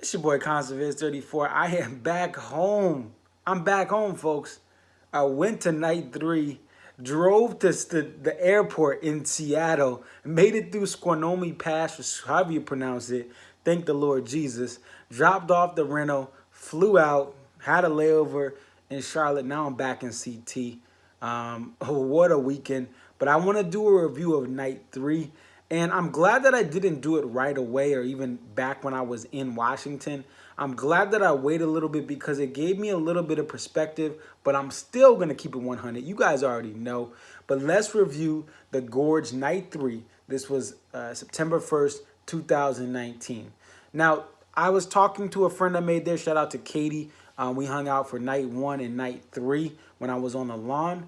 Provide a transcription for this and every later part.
It's your boy Conserviz34. I am back home. I'm back home, folks. I went to night 3, drove to the airport in Seattle, made it through Squanomi Pass, however you pronounce it. Thank the Lord Jesus. Dropped off the rental, flew out, had a layover in Charlotte. Now I'm back in CT. What a weekend. But I want to do a review of night 3. And I'm glad that I didn't do it right away or even back when I was in Washington. I'm glad that I waited a little bit because it gave me a little bit of perspective, but I'm still going to keep it 100. You guys already know. But let's review the Gorge Night 3. This was September 1st, 2019. Now, I was talking to a friend I made there. Shout out to Katie. We hung out for night 1 and night 3 when I was on the lawn.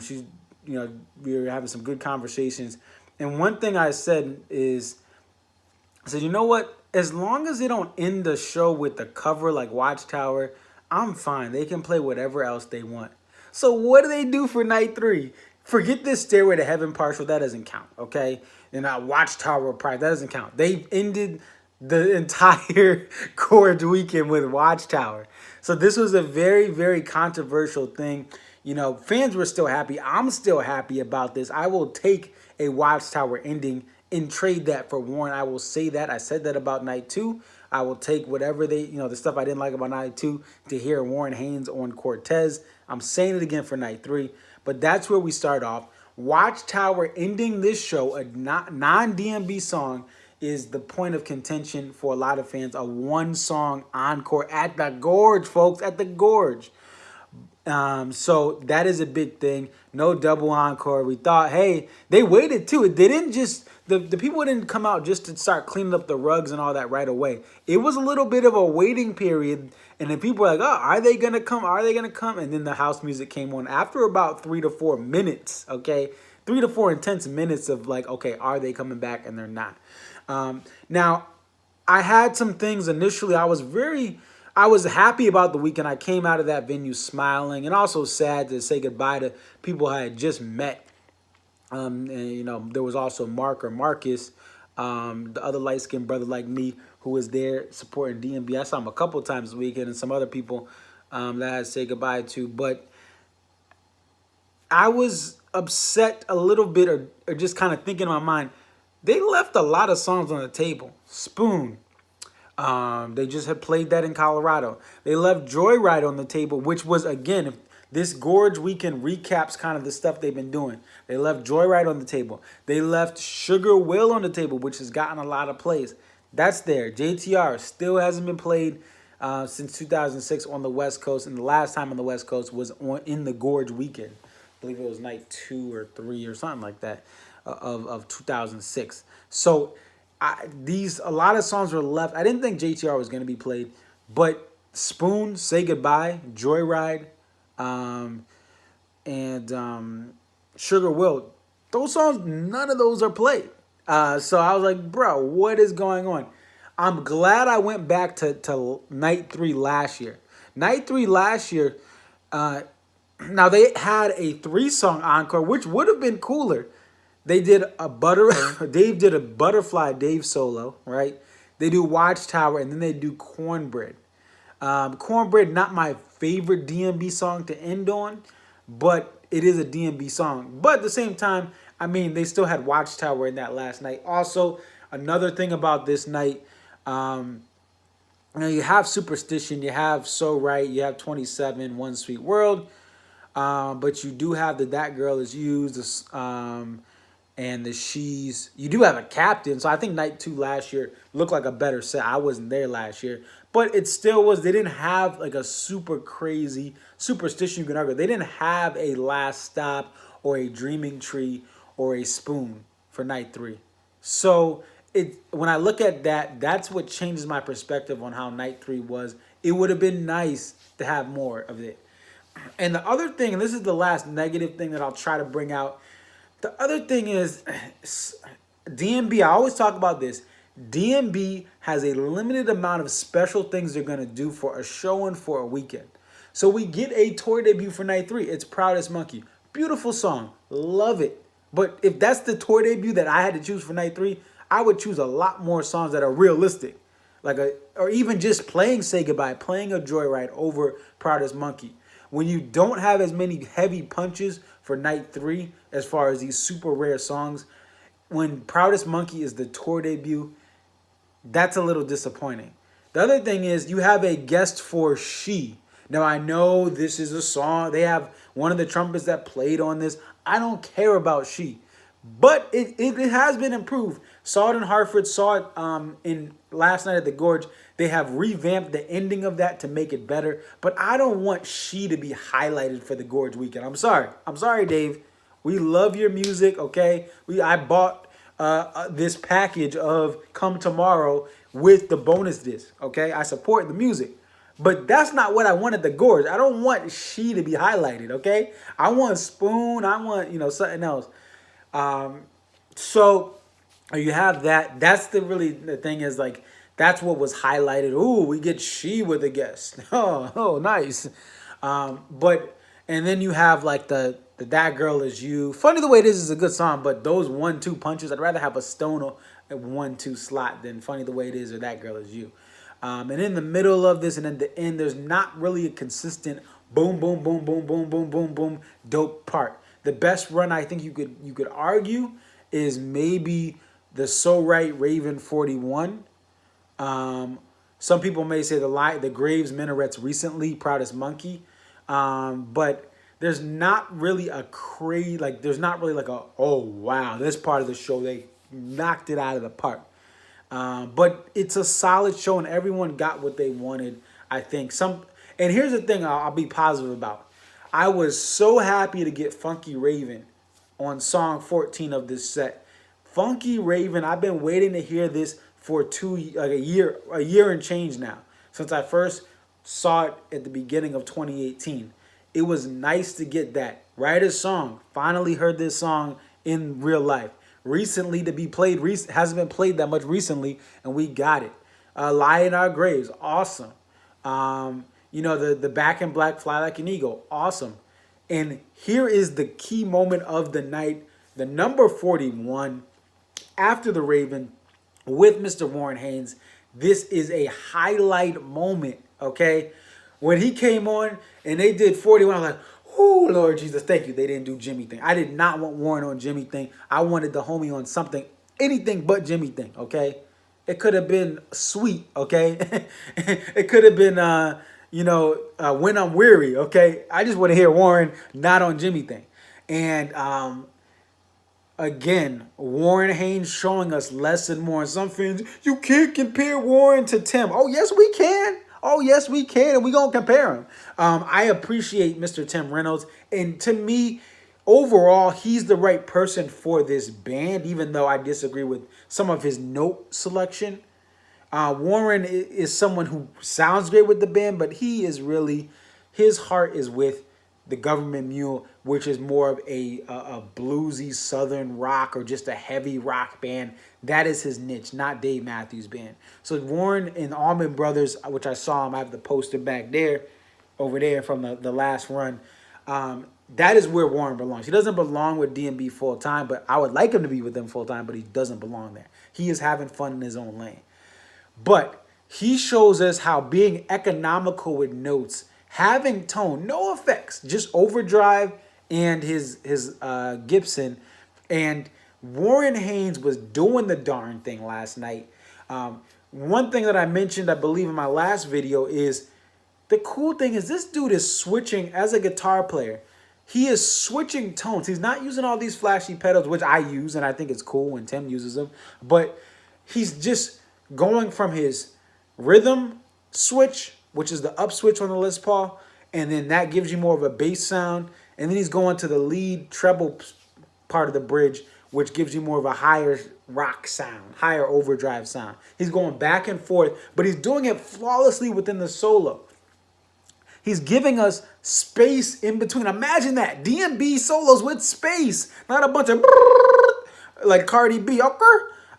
She's, we were having some good conversations. And one thing I said is, I said, you know what? As long as they don't end the show with the cover like Watchtower, I'm fine. They can play whatever else they want. So what do they do for night 3? Forget this Stairway to Heaven partial. That doesn't count, okay? And Watchtower Pride. That doesn't count. They ended the entire Gorge weekend with Watchtower. So this was a very, very controversial thing. Fans were still happy. I'm still happy about this. I will take a Watchtower ending and trade that for Warren. I will say that. I said that about night 2. I will take whatever the stuff I didn't like about night 2 to hear Warren Haynes on Cortez. I'm saying it again for night 3. But that's where we start off. Watchtower ending this show, a non-DMB song, is the point of contention for a lot of fans. A one-song encore at the Gorge, folks, at the Gorge. So that is a big thing. No double encore. We thought, hey, they waited too. They didn't just, the people didn't come out just to start cleaning up the rugs and all that right away. It was a little bit of a waiting period. And then people were like, oh, are they going to come? Are they going to come? And then the house music came on after about 3 to 4 minutes, okay? 3 to 4 intense minutes of like, okay, are they coming back? And they're not. Now, I had some things initially. I was happy about the weekend. I came out of that venue smiling and also sad to say goodbye to people I had just met. And, there was also Mark or Marcus, the other light-skinned brother like me who was there supporting DMB. I saw him a couple times this weekend and some other people that I had to say goodbye to. But I was upset a little bit or just kind of thinking in my mind, they left a lot of songs on the table. Spoon. They just had played that in Colorado. They left Joyride on the table, which was, again, if this Gorge weekend recaps kind of the stuff they've been doing. They left Joyride on the table. They left Sugar Will on the table, which has gotten a lot of plays. That's there. JTR still hasn't been played since 2006 on the West Coast, and the last time on the West Coast was in the Gorge weekend. I believe it was night 2 or 3 or something like that of 2006. So a lot of songs were left. I didn't think JTR was going to be played, but Spoon, Say Goodbye, Joyride, and Sugar Will, those songs, none of those are played. So I was like, bro, what is going on? I'm glad I went back to night 3 last year. Night 3 last year, now they had a 3-song encore, which would have been cooler. They did Dave did a Butterfly Dave solo, right? They do Watchtower, and then they do Cornbread. Cornbread, not my favorite DMB song to end on, but it is a DMB song. But at the same time, I mean, they still had Watchtower in that last night. Also, another thing about this night, you have Superstition, you have So Right, you have 27, One Sweet World, but you do have the That Girl Is Used, and the She's. You do have a Captain, so I think night 2 last year looked like a better set. I wasn't there last year, but it still was. They didn't have like a super crazy Superstition you can argue. They didn't have a Last Stop or a Dreaming Tree or a Spoon for night 3. So when I look at that, that's what changes my perspective on how night 3 was. It would have been nice to have more of it. And the other thing, and this is the last negative thing that I'll try to bring out, the other thing is DMB, I always talk about this. DMB has a limited amount of special things they're going to do for a show and for a weekend. So we get a tour debut for night 3. It's Proudest Monkey. Beautiful song. Love it. But if that's the tour debut that I had to choose for night 3, I would choose a lot more songs that are realistic. or even just playing Say Goodbye, playing a Joyride over Proudest Monkey. When you don't have as many heavy punches for night 3, as far as these super rare songs, when Proudest Monkey is the tour debut, that's a little disappointing. The other thing is you have a guest for She. Now, I know this is a song. They have one of the trumpets that played on this. I don't care about She. But it has been improved. Saw it in Hartford. Saw it in last night at the Gorge. They have revamped the ending of that to make it better. But I don't want She to be highlighted for the Gorge weekend. I'm sorry. I'm sorry, Dave. We love your music, okay? I bought this package of Come Tomorrow with the bonus disc, okay? I support the music. But that's not what I want at the Gorge. I don't want She to be highlighted, okay? I want Spoon. I want, something else. So you have that. That's the thing is, like, that's what was highlighted. Ooh, we get She with a guest. Oh, nice. And then you have like the That Girl Is You. Funny the Way It Is a good song, but those 1-2 punches, I'd rather have a Stoner at 1-2 slot than Funny the Way It Is or That Girl Is You. And in the middle of this and at the end, there's not really a consistent boom, boom, boom, boom, boom, boom, boom, boom, dope part. The best run I think you could argue is maybe the So Right Raven 41. Some people may say the Graves Minarets recently, Proudest Monkey. But there's not really there's not really like oh wow, this part of the show, they knocked it out of the park. But it's a solid show and everyone got what they wanted, I think. And here's the thing I'll be positive about. I was so happy to get Funky Raven on song 14 of this set. Funky Raven, I've been waiting to hear this for a year and change now, since I first saw it at the beginning of 2018. It was nice to get that. Write a song. Finally heard this song in real life. Recently to be played, hasn't been played that much recently, and we got it. Lie in Our Graves, awesome. The Back in Black, Fly Like an Eagle, awesome. And here is the key moment of the night, the number 41, After the Raven, with Mr. Warren Haynes. This is a highlight moment, okay? When he came on and they did 41, I was like, oh, Lord Jesus, thank you. They didn't do Jimmy Thing. I did not want Warren on Jimmy Thing. I wanted the homie on something, anything but Jimmy Thing, okay? It could have been Sweet, okay? It could have been, When I'm Weary, okay? I just want to hear Warren not on Jimmy Thing. And again, Warren Haynes showing us less and more. And some fans, you can't compare Warren to Tim. Oh, yes, we can. Oh, yes, we can, and we're going to compare him. I appreciate Mr. Tim Reynolds, and to me, overall, he's the right person for this band, even though I disagree with some of his note selection. Warren is someone who sounds great with the band, but he is really, his heart is with the Government Mule, which is more of a bluesy southern rock or just a heavy rock band. That is his niche, not Dave Matthews Band. So Warren and Allman Brothers, which I saw him, I have the poster back there, over there from the last run. That is where Warren belongs. He doesn't belong with D&B full time, but I would like him to be with them full time, but he doesn't belong there. He is having fun in his own lane. But he shows us how being economical with notes, having tone, no effects, just overdrive and his Gibson. And Warren Haynes was doing the darn thing last night. One thing that I mentioned, I believe, in my last video is the cool thing is this dude is switching as a guitar player. He is switching tones. He's not using all these flashy pedals, which I use, and I think it's cool when Tim uses them. But he's just going from his rhythm switch, which is the up switch on the Les Paul, and then that gives you more of a bass sound. And then he's going to the lead treble part of the bridge, which gives you more of a higher rock sound, higher overdrive sound. He's going back and forth, but he's doing it flawlessly within the solo. He's giving us space in between. Imagine that. D&B solos with space, not a bunch of like Cardi B.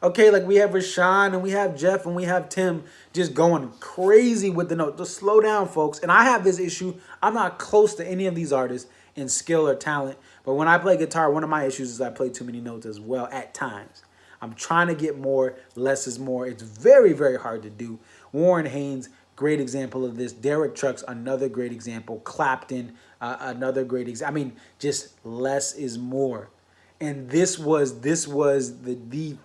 Okay, like we have Rashawn and we have Jeff and we have Tim just going crazy with the note. Just slow down, folks. And I have this issue. I'm not close to any of these artists in skill or talent. But when I play guitar, one of my issues is I play too many notes as well at times. I'm trying to get more. Less is more. It's very, very hard to do. Warren Haynes, great example of this. Derek Trucks, another great example. Clapton, another great example. I mean, just less is more. And this was the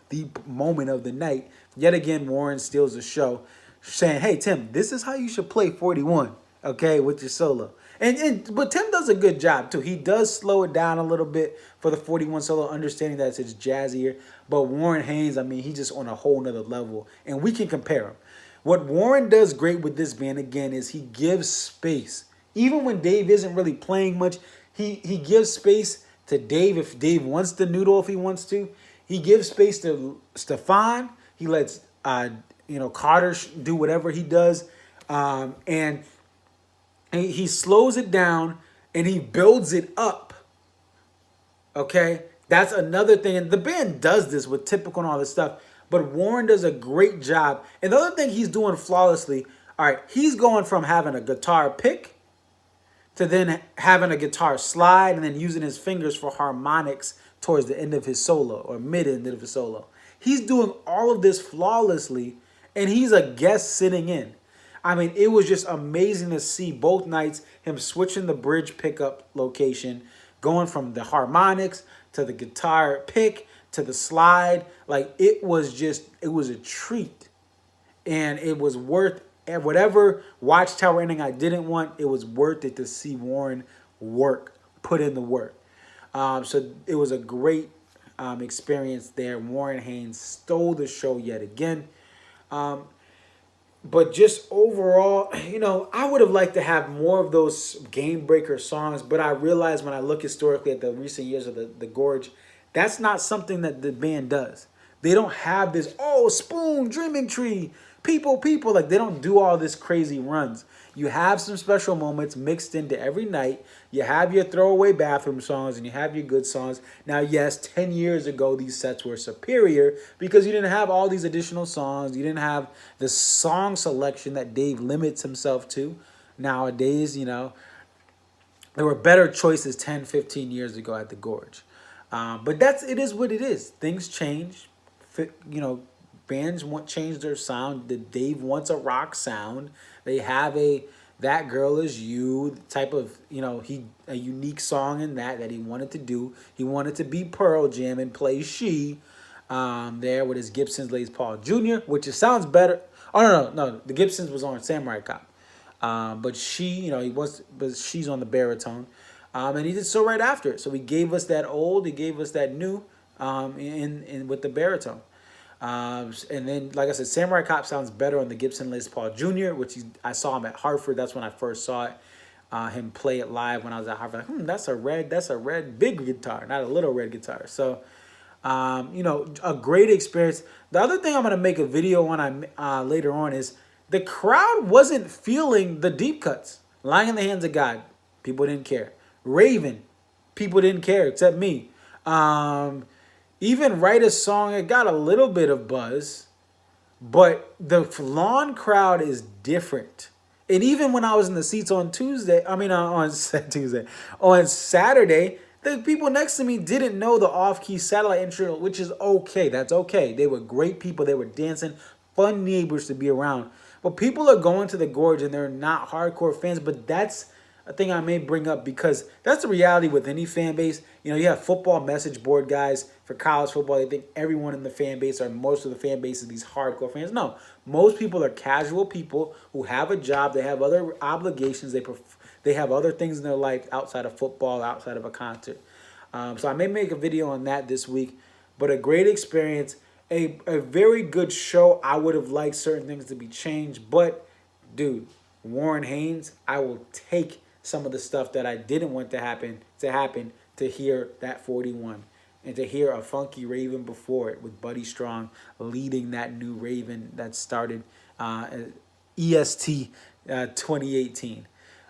moment of the night. Yet again, Warren steals the show, saying, "Hey Tim, this is how you should play 41, okay, with your solo." But Tim does a good job too. He does slow it down a little bit for the 41 solo, understanding that it's jazzier. But Warren Haynes, I mean, he's just on a whole nother level, and we can compare him. What Warren does great with this band again is he gives space. Even when Dave isn't really playing much, he gives space to Dave if Dave wants to noodle if he wants to. He gives space to Stefan. He lets Carter do whatever he does, and he slows it down and he builds it up. Okay, that's another thing, and the band does this with typical and all this stuff. But Warren does a great job. And the other thing he's doing flawlessly, all right, he's going from having a guitar pick to then having a guitar slide and then using his fingers for harmonics towards the end of his solo or mid-end of his solo. He's doing all of this flawlessly, and he's a guest sitting in. I mean, it was just amazing to see both nights him switching the bridge pickup location, going from the harmonics to the guitar pick to the slide. Like, it was a treat. And it was worth whatever Watchtower ending I didn't want. It was worth it to see Warren put in the work. So it was a great experience there. Warren Haynes stole the show yet again. But just overall, I would have liked to have more of those game breaker songs. But I realized when I look historically at the recent years of the Gorge, that's not something that the band does. They don't have this, Spoon, Dreaming Tree, people. Like, they don't do all this crazy runs. You have some special moments mixed into every night. You have your throwaway bathroom songs and you have your good songs. Now, yes, 10 years ago, these sets were superior because you didn't have all these additional songs. You didn't have the song selection that Dave limits himself to. Nowadays, there were better choices 10, 15 years ago at the Gorge. But it is what it is. Things change. Bands change their sound. Dave wants a rock sound. They have a That Girl Is You type of, a unique song in that he wanted to do. He wanted to be Pearl Jam and play She there with his Gibson's Les Paul Jr., which sounds better. Oh, no. The Gibson's was on Samurai Cop. But She, but she's on the baritone. And he did so right after it. So he gave us that old, he gave us that new in with the baritone. And then, like I said, Samurai Cop sounds better on the Gibson Les Paul Jr., which I saw him at Hartford. That's when I first saw it. Him play it live when I was at Hartford. That's a red big guitar, not a little red guitar. So, a great experience. The other thing I'm gonna make a video on later on is the crowd wasn't feeling the deep cuts. Lying in the Hands of God, people didn't care. Raven, people didn't care except me. Even Write a Song, it got a little bit of buzz, but the lawn crowd is different. And even when I was in the seats on Saturday, the people next to me didn't know the off-key satellite intro, which is okay. That's okay. They were great people. They were dancing, fun neighbors to be around. But people are going to the Gorge and they're not hardcore fans, but that's a thing I may bring up because that's the reality with any fan base. You have football message board guys for college football. They think everyone in the fan base or most of the fan base is these hardcore fans. No, most people are casual people who have a job. They have other obligations. They have other things in their life outside of football, outside of a concert. So I may make a video on that this week. But a great experience, a very good show. I would have liked certain things to be changed. But, dude, Warren Haynes, I will take some of the stuff that I didn't want to happen to hear that 41 and to hear a funky Raven before it with Buddy Strong leading that new Raven that started EST 2018.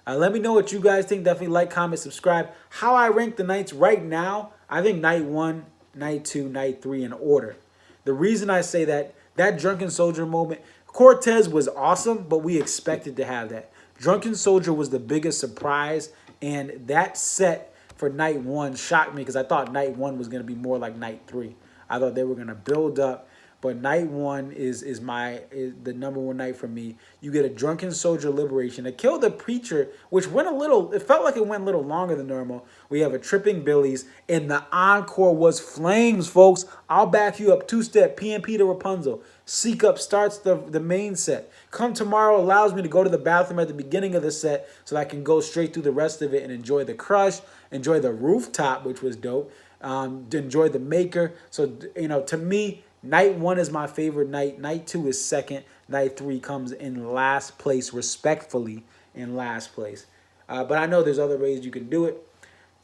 Let me know what you guys think. Definitely like, comment, subscribe. How I rank the nights right now, I think night 1, night 2, night 3 in order. The reason I say that Drunken Soldier moment, Cortez was awesome, but we expected to have that. Drunken Soldier was the biggest surprise, and that set for night 1 shocked me because I thought night 1 was going to be more like night 3. I thought they were gonna build up. But night one is the number one night for me. You get a drunken soldier liberation. To kill the preacher, which went a little, it felt like it went a little longer than normal. We have a tripping Billy's, and the encore was flames, folks. I'll back you up. Two-step, PNP to Rapunzel. Seek Up starts the main set. Come Tomorrow allows me to go to the bathroom at the beginning of the set so that I can go straight through the rest of it and enjoy the crush, enjoy the rooftop, which was dope, enjoy the maker. So, to me, night one is my favorite night. Night two is second. Night three comes in last place, respectfully in last place. But I know there's other ways you can do it.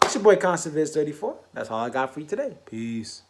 It's your boy ConstantViz34. That's all I got for you today. Peace.